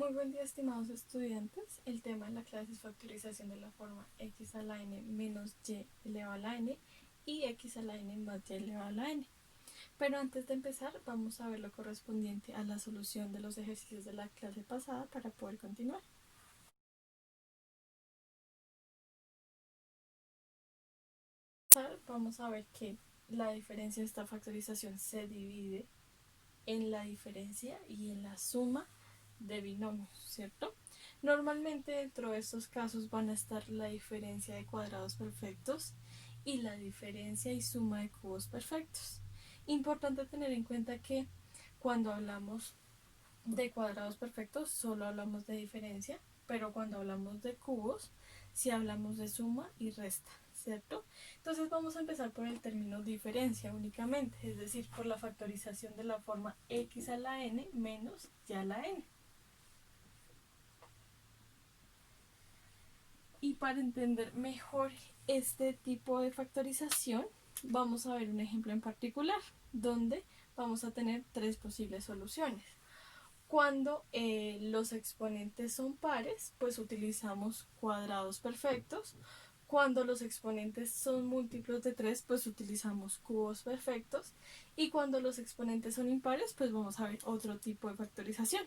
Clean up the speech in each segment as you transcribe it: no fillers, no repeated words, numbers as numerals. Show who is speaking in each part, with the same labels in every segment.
Speaker 1: Muy buen día, estimados estudiantes. El tema de la clase es factorización de la forma x a la n menos y elevado a la n y x a la n más y elevado a la n. Pero antes de empezar, vamos a ver lo correspondiente a la solución de los ejercicios de la clase pasada para poder continuar. Vamos a ver que la diferencia de esta factorización se divide en la diferencia y en la suma de binomios, ¿cierto? Normalmente dentro de estos casos van a estar la diferencia de cuadrados perfectos y la diferencia y suma de cubos perfectos. Importante tener en cuenta que cuando hablamos de cuadrados perfectos solo hablamos de diferencia, pero cuando hablamos de cubos sí hablamos de suma y resta, ¿cierto? Entonces vamos a empezar por el término diferencia únicamente, es decir, por la factorización de la forma x a la n menos y a la n. Y para entender mejor este tipo de factorización, vamos a ver un ejemplo en particular, donde vamos a tener tres posibles soluciones. Cuando los exponentes son pares, pues utilizamos cuadrados perfectos. Cuando los exponentes son múltiplos de 3, pues utilizamos cubos perfectos. Y cuando los exponentes son impares, pues vamos a ver otro tipo de factorización.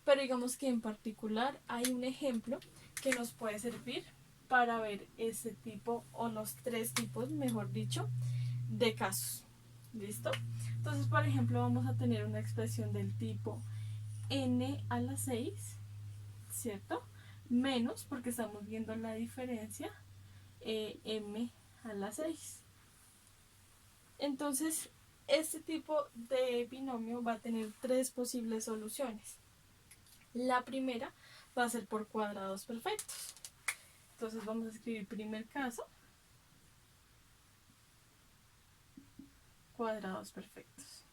Speaker 1: Pero digamos que en particular hay un ejemplo que nos puede servir para ver ese tipo, o los tres tipos, mejor dicho, de casos. ¿Listo? Entonces, por ejemplo, vamos a tener una expresión del tipo n a la 6, ¿cierto? Menos, porque estamos viendo la diferencia, m a la 6. Entonces, este tipo de binomio va a tener tres posibles soluciones. La primera va a ser por cuadrados perfectos. Entonces vamos a escribir primer caso, cuadrados perfectos.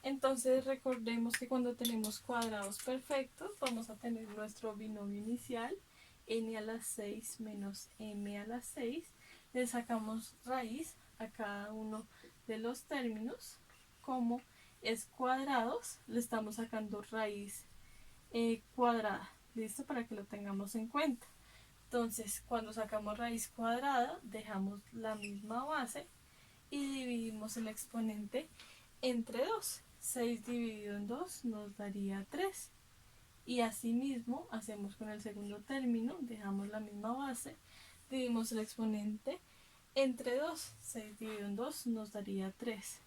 Speaker 1: Entonces recordemos que cuando tenemos cuadrados perfectos vamos a tener nuestro binomio inicial, n a la 6 menos m a la 6. Le sacamos raíz a cada uno de los términos. Como es cuadrados, le estamos sacando raíz cuadrada. ¿Listo? Para que lo tengamos en cuenta. Entonces, cuando sacamos raíz cuadrada, dejamos la misma base y dividimos el exponente entre 2. 6 dividido en 2 nos daría 3. Y asimismo hacemos con el segundo término, dejamos la misma base, dividimos el exponente entre 2. 6 dividido en 2 nos daría 3.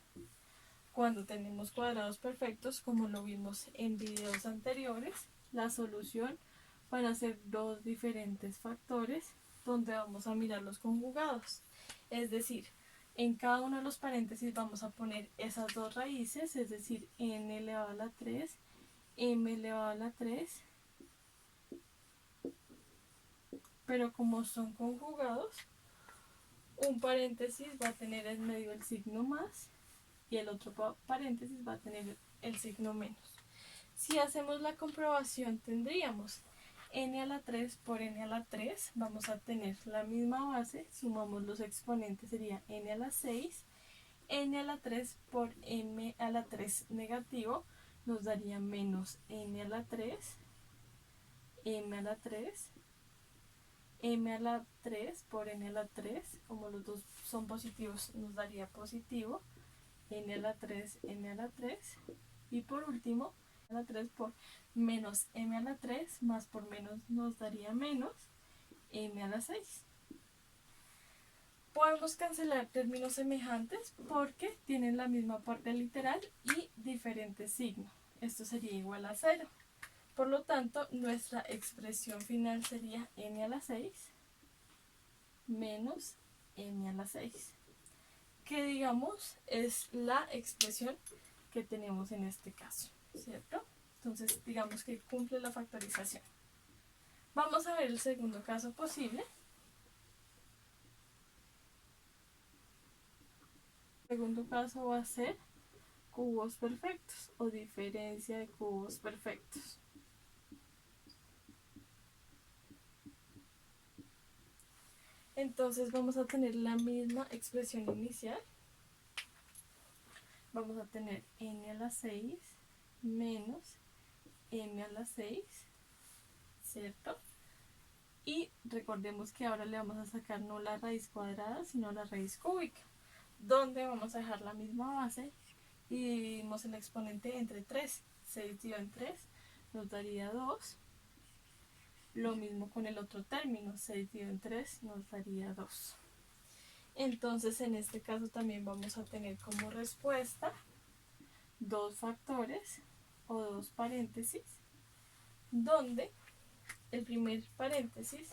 Speaker 1: Cuando tenemos cuadrados perfectos, como lo vimos en videos anteriores, la solución van a ser dos diferentes factores donde vamos a mirar los conjugados. Es decir, en cada uno de los paréntesis vamos a poner esas dos raíces, es decir, n elevado a la 3, m elevado a la 3, pero como son conjugados, un paréntesis va a tener en medio el signo más y el otro paréntesis va a tener el signo menos. Si hacemos la comprobación, tendríamos n a la 3 por n a la 3, vamos a tener la misma base, sumamos los exponentes, sería n a la 6, n a la 3 por m a la 3 negativo, nos daría menos n a la 3, m a la 3, m a la 3 por n a la 3, como los dos son positivos, nos daría positivo, n a la 3, n a la 3, y por último, a la 3 por menos m a la 3, más por menos nos daría menos m a la 6. Podemos cancelar términos semejantes porque tienen la misma parte literal y diferente signo. Esto sería igual a 0. Por lo tanto, nuestra expresión final sería n a la 6 menos m a la 6. Que digamos es la expresión que tenemos en este caso, ¿cierto? Entonces digamos que cumple la factorización. Vamos a ver el segundo caso posible. El segundo caso va a ser cubos perfectos o diferencia de cubos perfectos. Entonces vamos a tener la misma expresión inicial. Vamos a tener n a la 6 menos m a la 6, ¿cierto? Y recordemos que ahora le vamos a sacar no la raíz cuadrada, sino la raíz cúbica, donde vamos a dejar la misma base y dividimos el exponente entre 3. 6 dividido en 3 nos daría 2. Lo mismo con el otro término, 6 dividido en 3 nos daría 2. Entonces en este caso también vamos a tener como respuesta dos factores o dos paréntesis, donde el primer paréntesis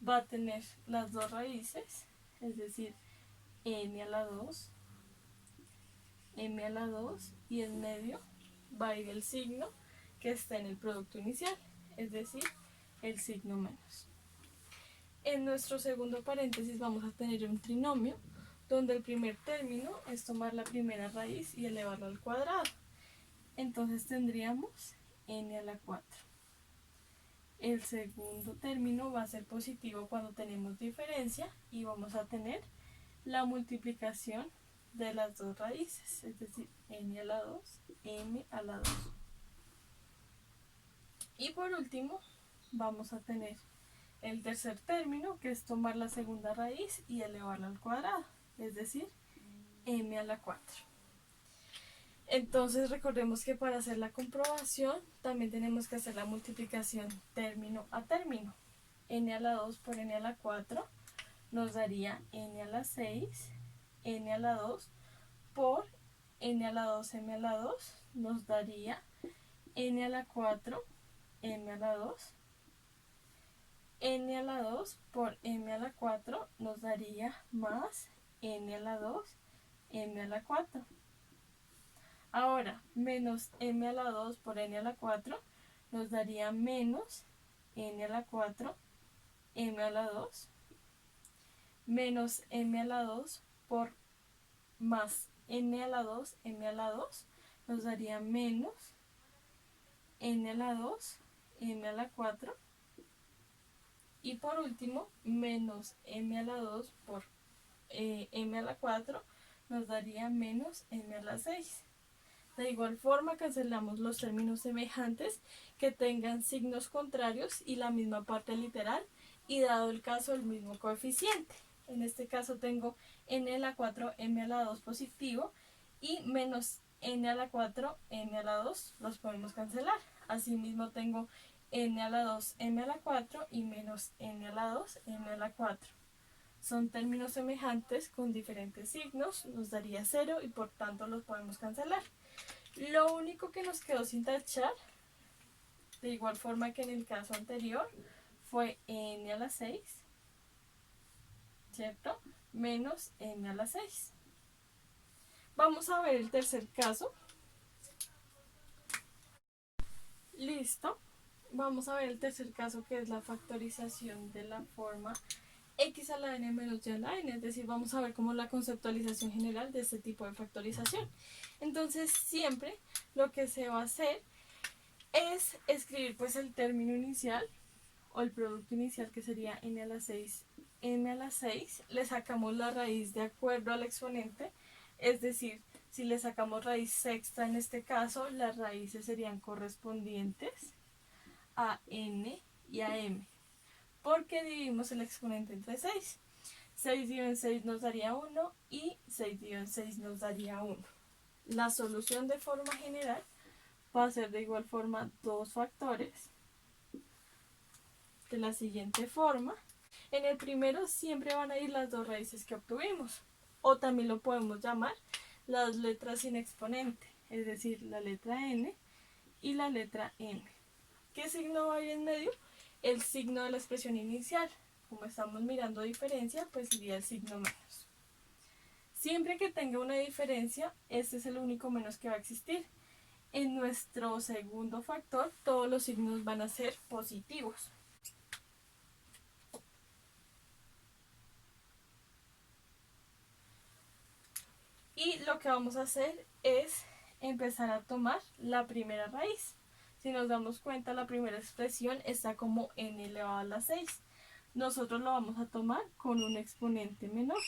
Speaker 1: va a tener las dos raíces, es decir, n a la 2, m a la 2, y en medio va a ir el signo que está en el producto inicial, es decir, el signo menos. En nuestro segundo paréntesis vamos a tener un trinomio, donde el primer término es tomar la primera raíz y elevarlo al cuadrado. Entonces tendríamos n a la 4. El segundo término va a ser positivo cuando tenemos diferencia y vamos a tener la multiplicación de las dos raíces, es decir, n a la 2, m a la 2. Y por último, vamos a tener el tercer término, que es tomar la segunda raíz y elevarla al cuadrado, es decir, m a la 4. Entonces recordemos que para hacer la comprobación también tenemos que hacer la multiplicación término a término. N a la 2 por n a la 4 nos daría n a la 6, n a la 2 por n a la 2, m a la 2 nos daría n a la 4, m a la 2. N a la 2 por m a la 4 nos daría más n a la 2, m a la 4. Ahora, menos m a la 2 por n a la 4 nos daría menos n a la 4, m a la 2. Menos m a la 2 por más n a la 2, m a la 2 nos daría menos n a la 2, m a la 4. Y por último, menos m a la 2 por m a la 4 nos daría menos m a la 6. De igual forma, cancelamos los términos semejantes que tengan signos contrarios y la misma parte literal, y dado el caso, el mismo coeficiente. En este caso tengo n a la 4, m a la 2 positivo, y menos n a la 4, m a la 2 los podemos cancelar. Asimismo tengo n a la 2, m a la 4 y menos n a la 2, m a la 4. Son términos semejantes con diferentes signos, nos daría 0 y por tanto los podemos cancelar. Lo único que nos quedó sin tachar, de igual forma que en el caso anterior, fue n a la 6, ¿cierto? Menos n a la 6. Vamos a ver el tercer caso. Listo. Vamos a ver el tercer caso, que es la factorización de la forma x a la n menos y a la n, es decir, vamos a ver cómo la conceptualización general de este tipo de factorización. Entonces siempre lo que se va a hacer es escribir pues el término inicial o el producto inicial, que sería n a la 6, m a la 6, le sacamos la raíz de acuerdo al exponente, es decir, si le sacamos raíz sexta en este caso, las raíces serían correspondientes a n y a m, porque dividimos el exponente entre 6. 6 dividido en 6 nos daría 1 y 6 dividido en 6 nos daría 1. La solución de forma general va a ser de igual forma dos factores de la siguiente forma. En el primero siempre van a ir las dos raíces que obtuvimos, o también lo podemos llamar las letras sin exponente, es decir, la letra n y la letra m. ¿Qué signo va a ir en medio? El signo de la expresión inicial. Como estamos mirando diferencia, pues iría el signo menos. Siempre que tenga una diferencia, este es el único menos que va a existir. En nuestro segundo factor, todos los signos van a ser positivos. Y lo que vamos a hacer es empezar a tomar la primera raíz. Si nos damos cuenta, la primera expresión está como n elevado a la 6. nosotros lo vamos a tomar con un exponente menor.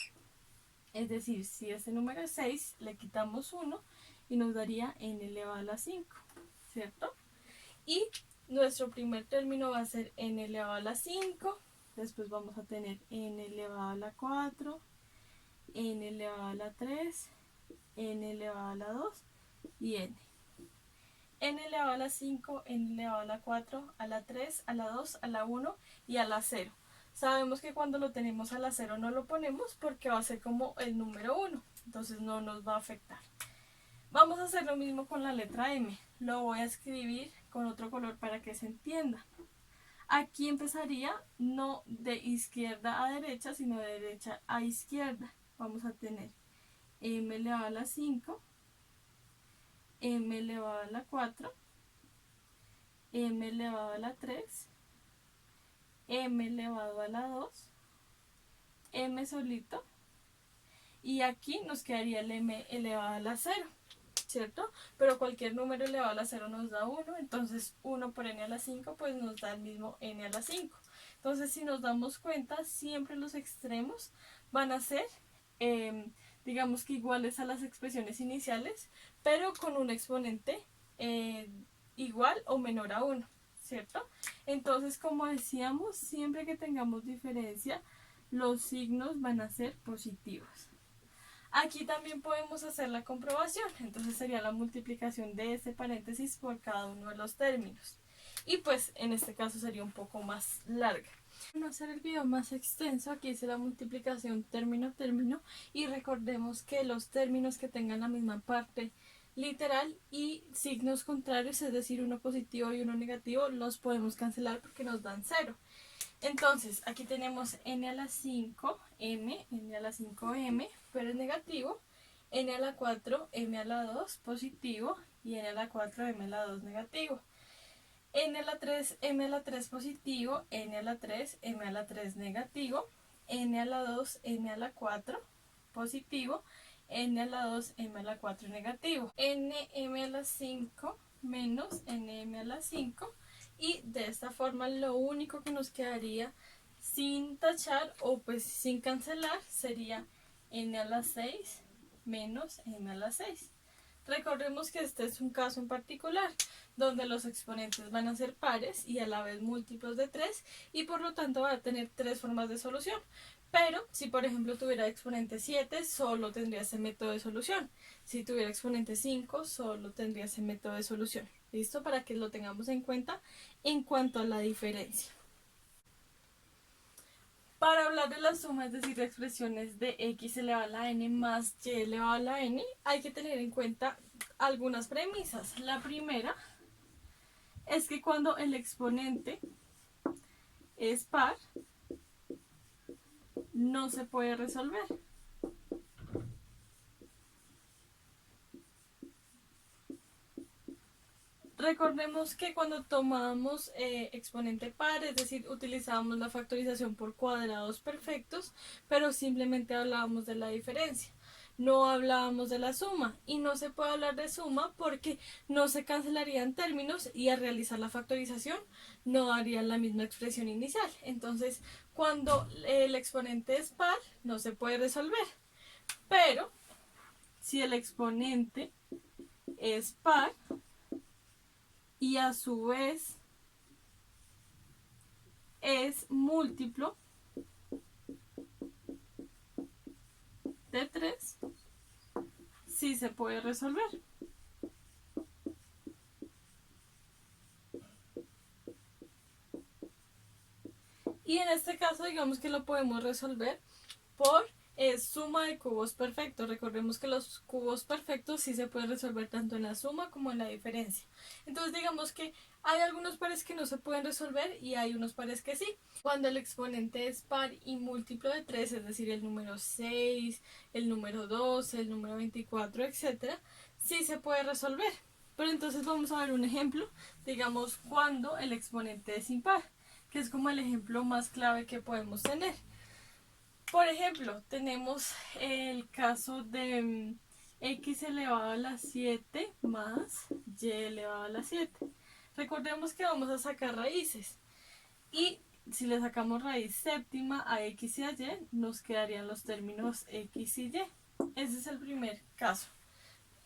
Speaker 1: Es decir, si este número es 6, le quitamos 1 y nos daría n elevado a la 5, ¿cierto? Y nuestro primer término va a ser n elevado a la 5, después vamos a tener n elevado a la 4, n elevado a la 3, n elevado a la 2 y n elevado a la 5, n elevado a la 4, a la 3, a la 2, a la 1 y a la 0. Sabemos que cuando lo tenemos a la 0 no lo ponemos porque va a ser como el número 1, entonces no nos va a afectar. Vamos a hacer lo mismo con la letra M. Lo voy a escribir con otro color para que se entienda. Aquí empezaría no de izquierda a derecha, sino de derecha a izquierda. Vamos a tener m elevado a la 5, m elevado a la 4, m elevado a la 3, m elevado a la 2, m solito, y aquí nos quedaría el m elevado a la 0, ¿cierto? Pero cualquier número elevado a la 0 nos da 1, entonces 1 por n a la 5 pues nos da el mismo n a la 5. Entonces si nos damos cuenta, siempre los extremos van a ser, digamos que iguales a las expresiones iniciales, pero con un exponente igual o menor a 1, ¿cierto? Entonces, como decíamos, siempre que tengamos diferencia, los signos van a ser positivos. Aquí también podemos hacer la comprobación, entonces sería la multiplicación de este paréntesis por cada uno de los términos. Y pues en este caso sería un poco más larga. Para hacer el video más extenso, aquí hice la multiplicación término a término y recordemos que los términos que tengan la misma parte literal y signos contrarios, es decir, uno positivo y uno negativo, los podemos cancelar porque nos dan 0. Entonces, aquí tenemos n a la 5, m, n a la 5, m, pero es negativo, n a la 4, m a la 2, positivo, y n a la 4, m a la 2, negativo. N a la 3, m a la 3, positivo, n a la 3, m a la 3, negativo, n a la 2, m a la 4, positivo, n a la 2, m a la 4, negativo. N, m a la 5 menos n, m a la 5. Y de esta forma lo único que nos quedaría sin tachar o pues sin cancelar sería n a la 6 menos m a la 6. Recordemos que este es un caso en particular donde los exponentes van a ser pares y a la vez múltiplos de 3 y por lo tanto va a tener 3 formas de solución. Pero si por ejemplo tuviera exponente 7, solo tendría ese método de solución. Si tuviera exponente 5, solo tendría ese método de solución. ¿Listo? Para que lo tengamos en cuenta en cuanto a la diferencia. Para hablar de la suma, es decir, de expresiones de x elevado a la n más y elevado a la n, hay que tener en cuenta algunas premisas. La primera es que cuando el exponente es par, no se puede resolver. Recordemos que cuando tomamos exponente par, es decir, utilizábamos la factorización por cuadrados perfectos, pero simplemente hablábamos de la diferencia. No hablábamos de la suma y no se puede hablar de suma porque no se cancelarían términos y al realizar la factorización no darían la misma expresión inicial. Entonces, cuando el exponente es par, no se puede resolver. Pero, si el exponente es par, y a su vez es múltiplo de 3, sí se puede resolver. Y en este caso digamos que lo podemos resolver por suma de cubos perfectos. Recordemos que los cubos perfectos sí se pueden resolver tanto en la suma como en la diferencia. Entonces digamos que hay algunos pares que no se pueden resolver y hay unos pares que sí. Cuando el exponente es par y múltiplo de 3, es decir, el número 6, el número 12, el número 24, etc., sí se puede resolver. Pero entonces vamos a ver un ejemplo, digamos, cuando el exponente es impar, que es como el ejemplo más clave que podemos tener. Por ejemplo, tenemos el caso de x elevado a la 7 más y elevado a la 7. Recordemos que vamos a sacar raíces y Si le sacamos raíz séptima a x y a y, nos quedarían los términos x y y. Ese es el primer caso.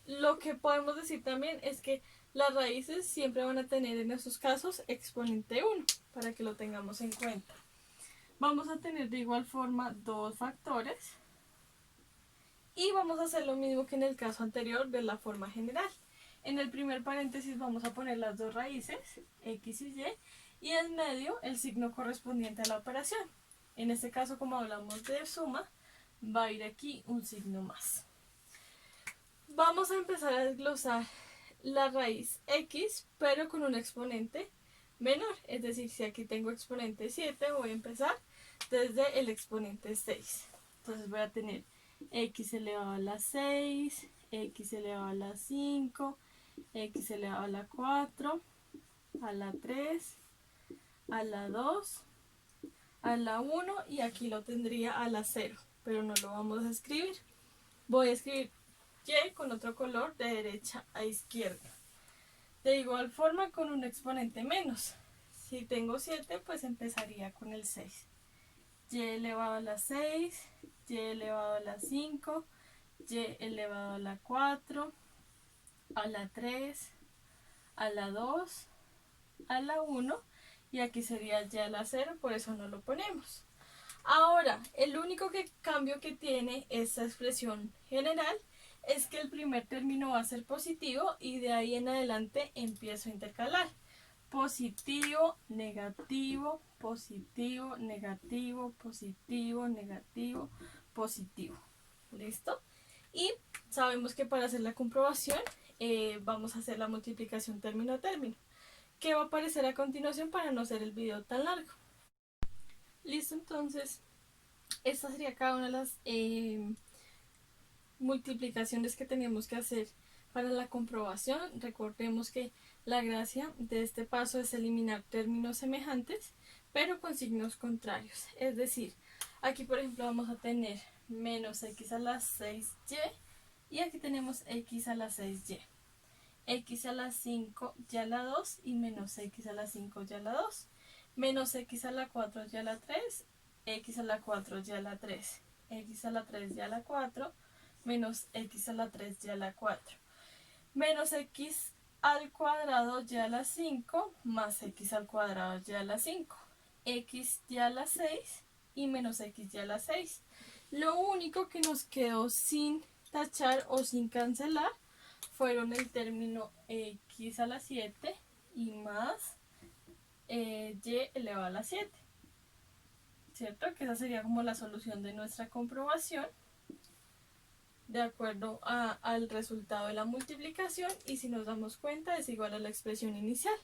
Speaker 1: Lo que podemos decir también es que las raíces siempre van a tener en estos casos exponente 1, para que lo tengamos en cuenta. Vamos a tener de igual forma dos factores y vamos a hacer lo mismo que en el caso anterior de la forma general. En el primer paréntesis vamos a poner las dos raíces, x y y en medio el signo correspondiente a la operación. En este caso, como hablamos de suma, va a ir aquí un signo más. Vamos a empezar a desglosar la raíz x, pero con un exponente menor. Es decir, si aquí tengo exponente 7, voy a empezar desde el exponente 6. Entonces voy a tener x elevado a la 6, x elevado a la 5, x elevado a la 4, a la 3, a la 2, a la 1 y aquí lo tendría a la 0, pero no lo vamos a escribir. Voy a escribir y con otro color de derecha a izquierda. De igual forma con un exponente menos. Si tengo 7, pues empezaría con el 6. Y elevado a la 6, y elevado a la 5, y elevado a la 4, a la 3, a la 2, a la 1 y aquí sería y a la 0, por eso no lo ponemos. Ahora, el único cambio que tiene esta expresión general es que el primer término va a ser positivo y de ahí en adelante empiezo a intercalar. Positivo, negativo, positivo, negativo, positivo, negativo, positivo. ¿Listo? Y sabemos que para hacer la comprobación vamos a hacer la multiplicación término a término, que va a aparecer a continuación para no hacer el video tan largo. Listo, entonces esta sería cada una de las multiplicaciones que tenemos que hacer para la comprobación. Recordemos que la gracia de este paso es eliminar términos semejantes pero con signos contrarios. Es decir, aquí por ejemplo vamos a tener menos x a la 6y y aquí tenemos x a la 6y. X a la 5 y a la 2 y menos x a la 5 y a la 2. Menos x a la 4 y a la 3, x a la 4 y a la 3, x a la 3 y a la 4, menos x a la 3 y a la 4. Menos x al cuadrado y a la 5 más x al cuadrado y a la 5. X y a la 6 y menos x y a la 6. Lo único que nos quedó sin tachar o sin cancelar fueron el término x a la 7 y más y elevado a la 7. ¿Cierto? Que esa sería como la solución de nuestra comprobación de acuerdo al resultado de la multiplicación y si nos damos cuenta es igual a la expresión inicial.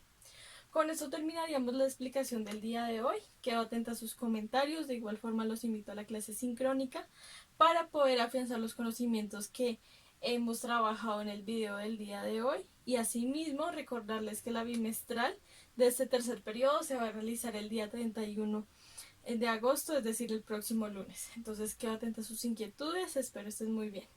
Speaker 1: Con esto terminaríamos la explicación del día de hoy. Quedo atenta a sus comentarios, de igual forma los invito a la clase sincrónica para poder afianzar los conocimientos que hemos trabajado en el video del día de hoy y asimismo recordarles que la bimestral de este tercer periodo se va a realizar el día 31 de agosto, es decir, el próximo lunes. Entonces quedo atenta a sus inquietudes, espero estén muy bien.